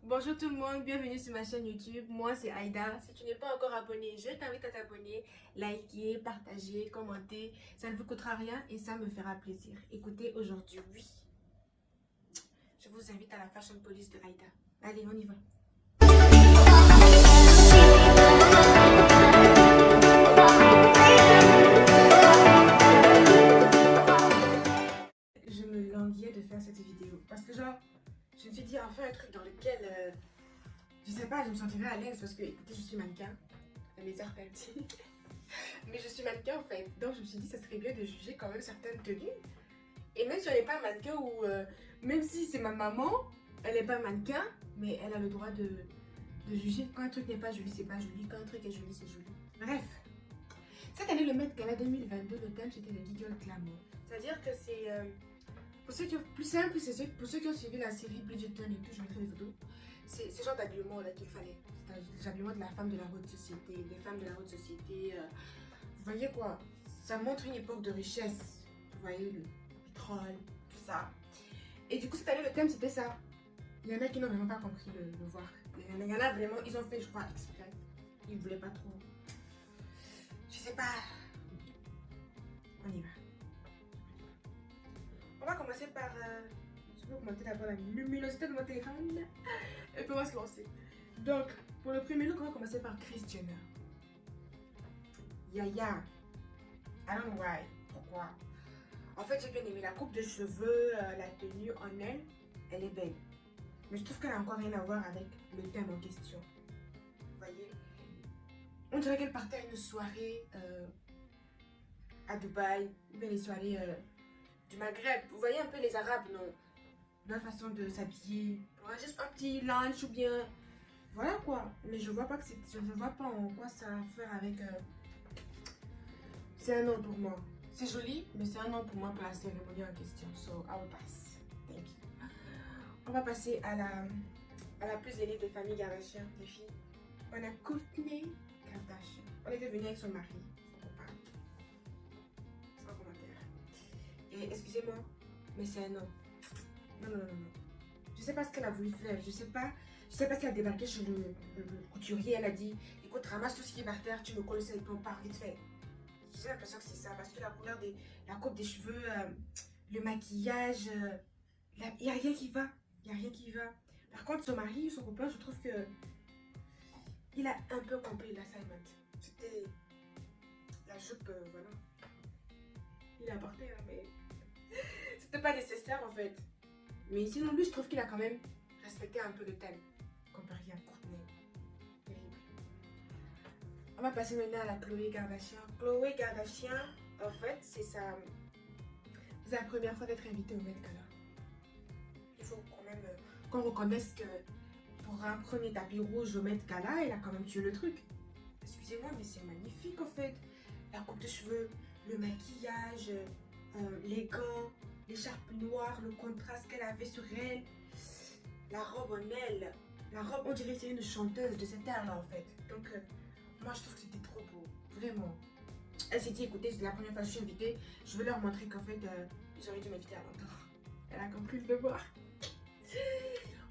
Bonjour tout le monde, bienvenue sur ma chaîne YouTube. Moi c'est Aïda. Si tu n'es pas encore abonné, je t'invite à t'abonner, liker, partager, commenter. Ça ne vous coûtera rien et ça me fera plaisir. Écoutez, aujourd'hui, oui, je vous invite à la Fashion Police de Aïda. Allez, on y va. Je me languis de faire cette vidéo parce que genre, je me suis dit enfin un truc dans lequel, je sais pas, je me sentirais à l'aise parce que, écoutez, je suis mannequin. Mes heures petit. Mais je suis mannequin en fait. Donc je me suis dit ça serait bien de juger quand même certaines tenues. Et même si on n'est pas mannequin ou même si c'est ma maman, elle n'est pas mannequin, mais elle a le droit de juger. Quand un truc n'est pas joli, c'est pas joli. Quand un truc est joli, c'est joli. Bref. Cette année, le Met Gala 2022, le thème c'était le Giggle Glamour. C'est-à-dire que c'est pour ceux qui ont plus simple, c'est pour ceux qui ont suivi la série Bridgerton et tout, je mettrai des photos. C'est ce genre d'habillement là qu'il fallait. C'est l'habillement de la femme de la haute société, des femmes de la haute société. Vous voyez quoi? Ça montre une époque de richesse. Vous voyez le pétrole, tout ça. Et du coup, cette année, le thème c'était ça. Il y en a qui n'ont vraiment pas compris le voir. Il y en a vraiment, ils ont fait, je crois, exprès. Ils ne voulaient pas trop. Je sais pas. On y va. On va commencer par. Je vais augmenter d'abord la luminosité de mon téléphone. Et puis on va se lancer. Donc, pour le premier look, on va commencer par Kris Jenner. Yaya. I don't know why. Pourquoi? En fait, j'ai bien aimé la coupe de cheveux, la tenue en elle est belle. Mais je trouve qu'elle a encore rien à voir avec le thème en question. Vous voyez? On dirait qu'elle partait à une soirée à Dubaï, ou bien les soirées du Maghreb. Vous voyez un peu les Arabes, non? Leur façon de s'habiller. Juste un petit lunch ou bien. Voilà quoi. Mais je vois pas que je ne vois pas en quoi ça a à faire avec. C'est un nom pour moi. C'est joli, mais c'est un nom pour moi pour la cérémonie en question. So, I will pass. Thank you. On va passer à la plus aînée des familles Kardashian, les filles. On a Kourtney Kardashian. On était venue avec son mari, son copain. Sans commentaire. Et excusez-moi, mais c'est un nom. Non, non, non, non. Je sais pas ce qu'elle a voulu faire. Je sais pas si elle a débarqué chez le couturier. Elle a dit, écoute, ramasse tout ce qui est par terre, tu me colles ça et puis on part vite fait. J'ai l'impression que c'est ça, parce que la couleur la coupe des cheveux, le maquillage, il n'y a rien qui va. Il n'y a rien qui va. Par contre, son mari, son copain, je trouve que il a un peu compris l'assignment. C'était la jupe, voilà. Il a apporté, hein, mais c'était pas nécessaire en fait. Mais sinon, lui, je trouve qu'il a quand même respecté un peu le thème, comparé à Kourtney. On va passer maintenant à la Khloé Kardashian. Khloé Kardashian, en fait, c'est la première fois d'être invitée au Met Gala. Il faut quand même qu'on reconnaisse que pour un premier tapis rouge au Met Gala, elle a quand même tué le truc. Excusez-moi, mais c'est magnifique en fait. La coupe de cheveux, le maquillage, les gants, l'écharpe noire, le contraste qu'elle avait sur elle, la robe en elle. La robe, on dirait que c'est une chanteuse de cette ère-là en fait. Donc, moi je trouve que c'était trop beau, vraiment. Elle s'est dit, écoutez, c'est la première fois que je suis invitée, je veux leur montrer qu'en fait, ils auraient dû m'inviter à longtemps. Elle a compris le devoir.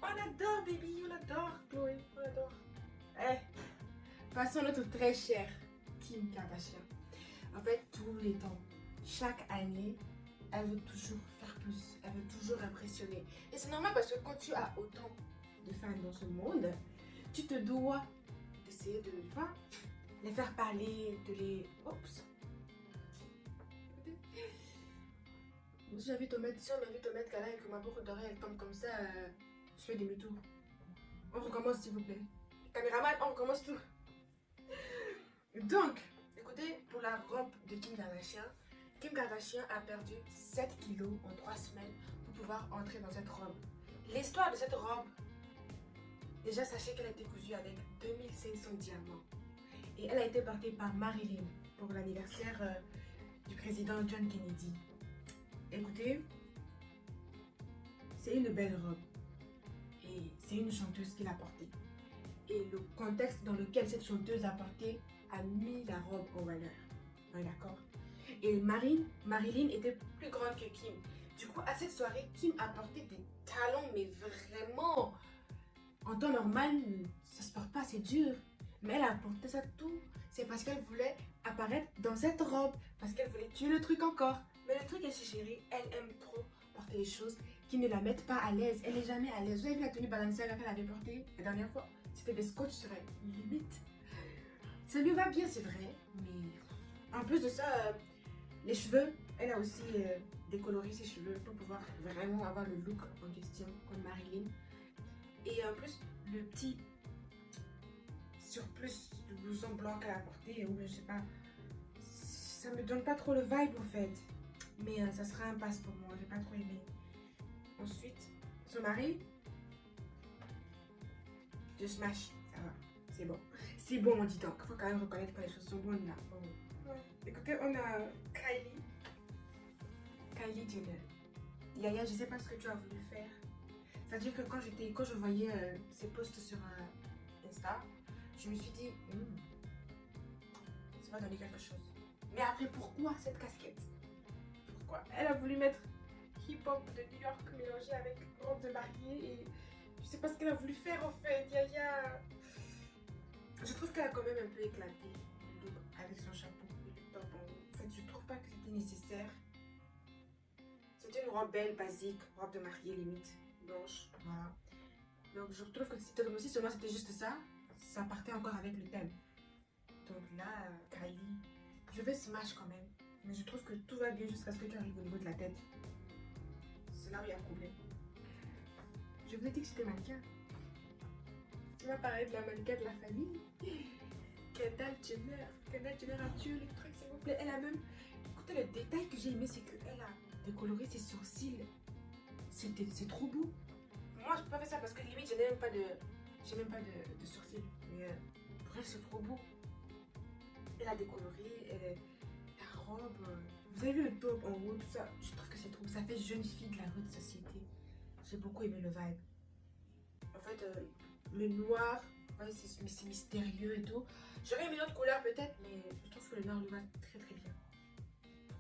On adore, baby, on adore, Khloé, on adore. Eh, passons à notre très chère Kim Kardashian. En fait, tous les temps, chaque année, elle veut toujours faire plus, elle veut toujours impressionner. Et c'est normal parce que quand tu as autant de fans dans ce monde, tu te dois d'essayer de les faire parler, de les... Oups. Si on m'invite au Met Gala et que ma boucle d'oreille elle tombe comme ça, je fais demi-tour. On recommence s'il vous plaît. Caméraman, on recommence tout. Donc, écoutez, pour la robe de Kim Kardashian a perdu 7 kilos en 3 semaines pour pouvoir entrer dans cette robe. L'histoire de cette robe, déjà sachez qu'elle a été cousue avec 2500 diamants. Et elle a été portée par Marilyn pour l'anniversaire du président John Kennedy. Écoutez, c'est une belle robe. Et c'est une chanteuse qui l'a portée. Et le contexte dans lequel cette chanteuse a porté a mis la robe en valeur. On est d'accord? Et Marilyn était plus grande que Kim. Du coup, à cette soirée, Kim a porté des talons, mais vraiment en temps normal, ça se porte pas, c'est dur. Mais elle a porté ça tout. C'est parce qu'elle voulait apparaître dans cette robe. Parce qu'elle voulait tuer le truc encore. Mais le truc est chez chérie, elle aime trop porter les choses qui ne la mettent pas à l'aise. Elle n'est jamais à l'aise. Vous avez vu la tenue Balenciaga qu'elle avait portée la dernière fois? C'était des scotch sur elle. Limite. Ça lui va bien, c'est vrai. Mais en plus de ça, les cheveux, elle a aussi décoloré ses cheveux pour pouvoir vraiment avoir le look en question, comme Marilyn. Et en plus, le petit surplus de blouson blanc qu'elle a porté, ou je sais pas, ça me donne pas trop le vibe en fait. Mais ça sera un passe pour moi, j'ai pas trop aimé. Ensuite, son mari, je smash, ça va, c'est bon. C'est bon, on dit donc, faut quand même reconnaître quand les choses sont bonnes là. Oh. Ouais. Écoutez, on a Kylie. Kylie Jenner. Yaya, je sais pas ce que tu as voulu faire. C'est-à-dire que quand je voyais ses posts sur Insta, je me suis dit, ça va donner quelque chose. Mais après, pourquoi cette casquette? Pourquoi? Elle a voulu mettre hip-hop de New York mélangé avec robe de mariée et je sais pas ce qu'elle a voulu faire en fait. Yaya. Je trouve qu'elle a quand même un peu éclaté le look avec son chapeau et le top en haut. En fait, je trouve pas que c'était nécessaire. C'était une robe belle, basique, robe de mariée limite, blanche, voilà. Donc je trouve que si seulement c'était juste ça, ça partait encore avec le thème. Donc là, Kylie, je vais smash quand même. Mais je trouve que tout va bien jusqu'à ce que tu arrives au niveau de la tête. C'est là où il y a un problème. Je vous ai dit que j'étais mannequin. On va parler de la mannequin de la famille. Kendall Jenner. Kendall Jenner a tué les trucs, s'il vous plaît. Elle a même... Écoutez, le détail que j'ai aimé, c'est qu'elle a décoloré ses sourcils. C'est trop beau. Moi, je peux pas faire ça parce que limite, je n'ai même pas de... J'ai même pas de sourcils. Mais pour elle, c'est trop beau. Elle a décoloré, la robe. Vous avez vu le top en haut, tout ça. Je trouve que c'est trop... Ça fait jeune fille de la haute société. J'ai beaucoup aimé le vibe. En fait, le noir, ouais, c'est mystérieux et tout. J'aurais aimé l'autre couleur peut-être, mais je trouve que le noir lui va très très bien.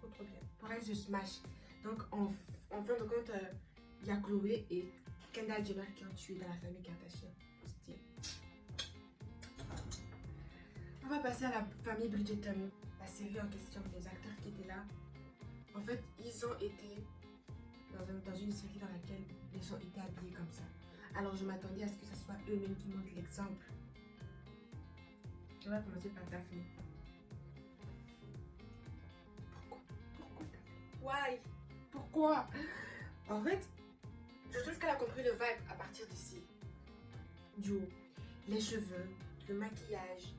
Trop bien. Pour elle, je smash. Donc, en fin de compte, il y a Chloé et Kendall Jenner qui ont tué dans la famille Kardashian. On va passer à la famille Bridgerton, la série en question, des acteurs qui étaient là. En fait, ils ont été dans une série dans laquelle les gens étaient habillés comme ça. Alors, je m'attendais à ce que ce soit eux-mêmes qui montrent l'exemple. On va commencer par Daphne. Pourquoi Daphne? Why? Pourquoi? En fait, je trouve qu'elle a compris le vibe à partir d'ici. Du haut. Les cheveux, le maquillage.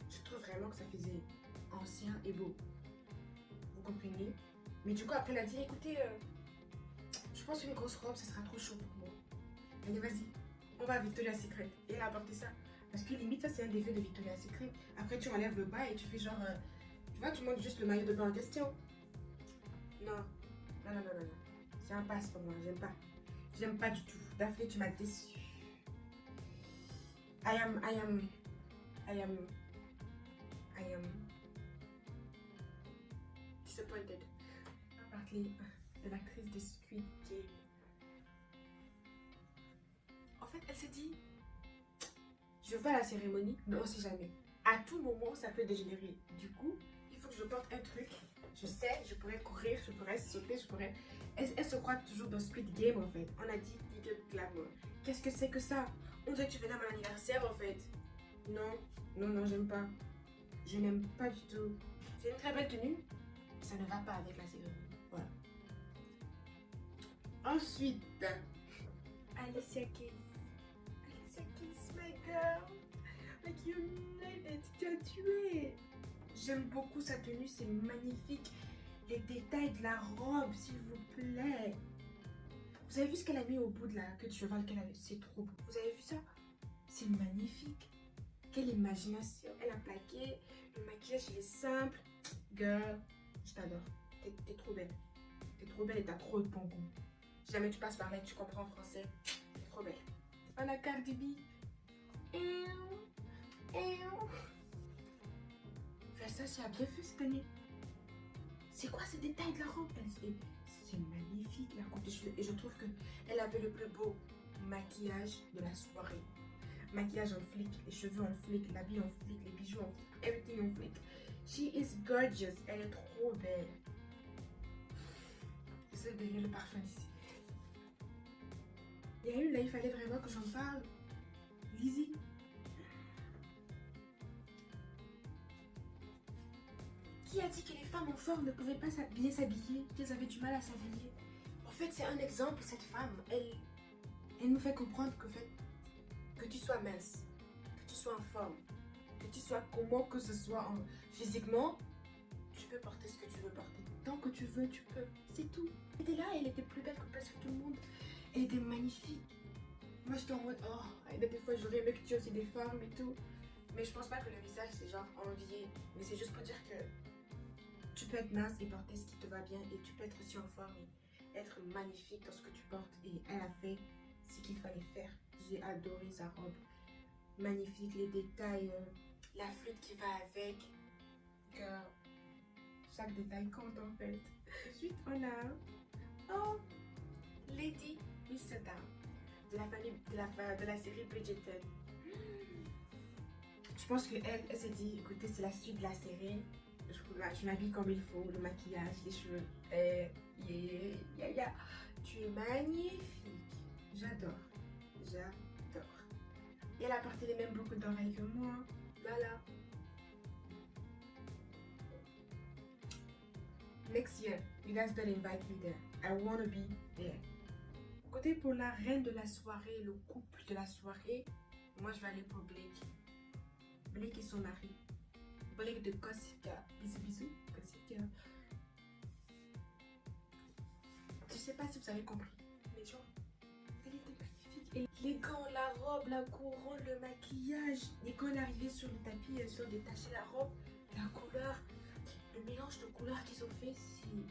Je trouve vraiment que ça faisait ancien et beau. Vous comprenez? Mais du coup, après, elle a dit, écoutez, je pense qu'une grosse robe, ça sera trop chaud pour moi. Allez, vas-y, on va à Victoria's Secret. Et elle a apporté ça. Parce que limite, ça, c'est un défaut de Victoria's Secret. Après, tu enlèves le bas et tu fais genre... tu vois, tu montes juste le maillot de bain en question. Non. C'est un passe pour moi, j'aime pas. J'aime pas du tout. Daphné, tu m'as déçu. I am disappointed. On va parler de l'actrice de Squid Game. En fait, elle s'est dit, je vais à la cérémonie, mais on sait jamais. À tout moment, ça peut dégénérer. Du coup, il faut que je porte un truc. Je sais, je pourrais courir, je pourrais sauter, je pourrais... Elle se croit toujours dans Squid Game, en fait. On a dit Little Glamour. Qu'est-ce que c'est que ça? On dirait que tu venais à mon anniversaire, en fait. Non, j'aime pas. Je n'aime pas du tout. C'est une très belle tenue, mais ça ne va pas avec la cérémonie. Voilà. Ensuite, Alicia Keys. Alicia Keys, my girl. Like you made it, tu as tué. J'aime beaucoup sa tenue, c'est magnifique. Les détails de la robe, s'il vous plaît. Vous avez vu ce qu'elle a mis au bout de la queue de cheval qu'elle avait? C'est trop beau. Vous avez vu ça? C'est magnifique. Quelle imagination. Elle a plaqué. Le maquillage, il est simple. Girl, je t'adore. T'es trop belle. T'es trop belle et t'as trop de bon goût. Si jamais tu passes par là et tu comprends français, t'es trop belle. On a Cardi B. Versace a bien fait cette année. C'est quoi ce détail de la robe? C'est magnifique la coupe de cheveux. Et je trouve qu'elle avait le plus beau maquillage de la soirée. Maquillage en flic, les cheveux en flic, l'habit en flic, les bijoux en flic, everything en flic. She is gorgeous. Elle est trop belle. J'essaie de lire le parfum d'ici. Il y a eu là, il fallait vraiment que j'en parle. Lizzie. Qui a dit que les femmes en forme ne pouvaient pas bien s'habiller, qu'elles avaient du mal à s'habiller? En fait, c'est un exemple, cette femme. Elle nous fait comprendre que tu sois mince, que tu sois en forme, que tu sois comment que ce soit physiquement, tu peux porter ce que tu veux porter. Tant que tu veux, tu peux. C'est tout. Elle était là, elle était plus belle que presque tout le monde. Elle était magnifique. Moi, j'étais en mode, oh, des fois, j'aurais aimé que tu aies aussi des formes et tout. Mais je pense pas que le visage, c'est genre envier. Mais c'est juste pour dire que tu peux être mince et porter ce qui te va bien. Et tu peux être aussi en forme et être magnifique dans ce que tu portes. Et elle a fait ce qu'il fallait faire. J'ai adoré sa robe. Magnifique, les détails, la flûte qui va avec. Girl. Chaque détail compte en fait. Ensuite, on a Lady Whistledown de la famille de la série Bridgerton. Je pense qu'elle s'est dit, écoutez, c'est la suite de la série. Je m'habille comme il faut, le maquillage, les cheveux. Tu es magnifique. J'adore. J'adore. Et elle a porté les mêmes boucles d'oreilles que moi. Voilà. Next year, you guys better invite me there. I wanna be there. Côté pour la reine de la soirée, le couple de la soirée, moi je vais aller pour Blake. Blake et son mari. Blake de Gossip. Bisous bisous. Gossip. Je sais pas si vous avez compris, mais genre, elle était magnifique. Et les gants, la robe, la couronne, le maquillage. Et quand elle est arrivée sur le tapis, ils ont détaché la robe, la couleur. Le mélange de couleurs qu'ils ont fait, c'est...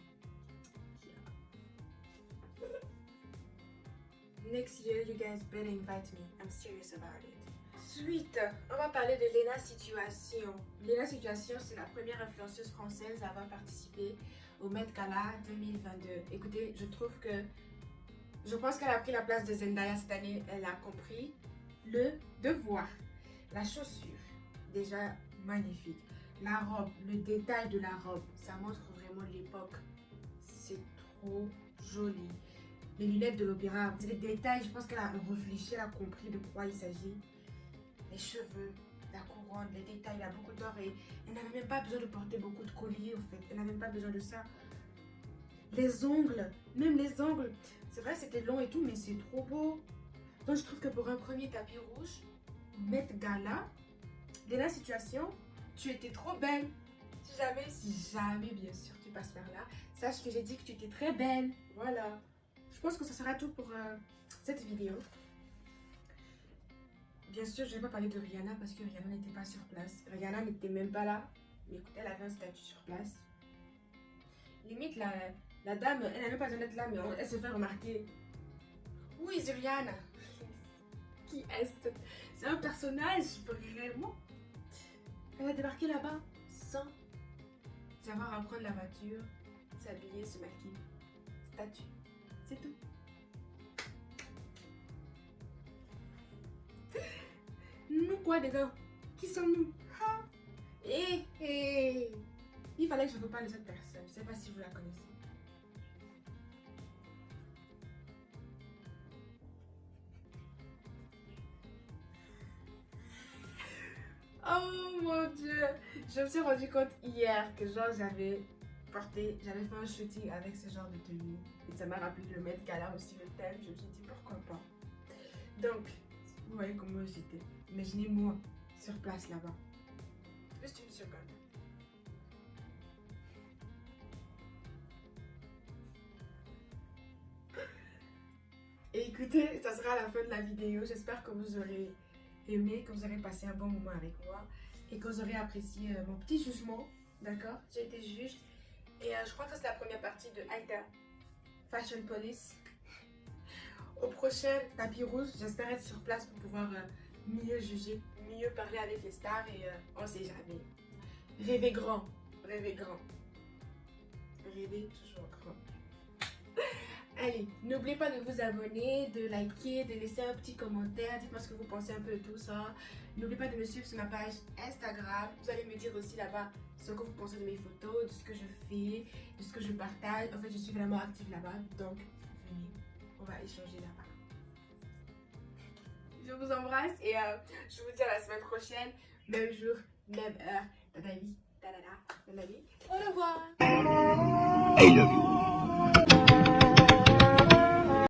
Next year, you guys better invite me. I'm serious about it. Suite, on va parler de Léna Situation. Léna Situation, c'est la première influenceuse française à avoir participé au Met Gala 2022. Écoutez, je pense qu'elle a pris la place de Zendaya cette année. Elle a compris le devoir. La chaussure, déjà magnifique. La robe, le détail de la robe, ça montre vraiment l'époque. C'est trop joli. Les lunettes de l'opéra, c'est les détails, je pense qu'elle a réfléchi, elle a compris de quoi il s'agit. Les cheveux, la couronne, les détails, la boucle d'or. Et elle n'avait même pas besoin de porter beaucoup de colliers, en fait. Elle n'avait même pas besoin de ça. Les ongles, même les ongles. C'est vrai, c'était long et tout, mais c'est trop beau. Donc, je trouve que pour un premier tapis rouge, Met Gala, Léna Situation, tu étais trop belle. Si jamais, bien sûr, tu passes par là, sache que j'ai dit que tu étais très belle. Voilà. Je pense que ça sera tout pour cette vidéo. Bien sûr, je ne vais pas parler de Rihanna parce que Rihanna n'était pas sur place. Rihanna n'était même pas là. Mais écoutez, elle avait un statut sur place. Limite, la dame, elle n'a même pas besoin d'être là, mais elle se fait remarquer. Où est Rihanna? Qui est-ce? C'est un personnage, vraiment. Elle a débarqué là-bas sans savoir à prendre la voiture, s'habiller, se maquiller. Statut. C'est tout. Nous quoi dedans? Qui sommes-nous? Il fallait que je vous parle de cette personne. Je ne sais pas si vous la connaissez. Oh mon Dieu! Je me suis rendu compte hier que genre j'avais fait un shooting avec ce genre de tenue. Et ça m'a rappelé le Met Gala aussi, le thème. Je me suis dit pourquoi pas. Donc, vous voyez comment j'étais. Imaginez-moi sur place là-bas. Juste une seconde. Et écoutez, ça sera la fin de la vidéo. J'espère que vous aurez aimé, que vous aurez passé un bon moment avec moi et que vous aurez apprécié mon petit jugement. D'accord? J'ai été juge. Et je crois que c'est la première partie de Aïda Fashion Police. Au prochain tapis rouge, j'espère être sur place pour pouvoir mieux juger, mieux parler avec les stars et on sait jamais. Rêvez grand, rêvez grand. Rêvez toujours grand. Allez, n'oubliez pas de vous abonner, de liker, de laisser un petit commentaire. Dites-moi ce que vous pensez un peu de tout ça. N'oubliez pas de me suivre sur ma page Instagram. Vous allez me dire aussi là-bas ce que vous pensez de mes photos, de ce que je fais, de ce que je partage. En fait, je suis vraiment active là-bas. Donc, venez, on va échanger là-bas. Je vous embrasse et je vous dis à la semaine prochaine. Même jour, même heure. Tadali, tadada, tadali. Au revoir. I love you.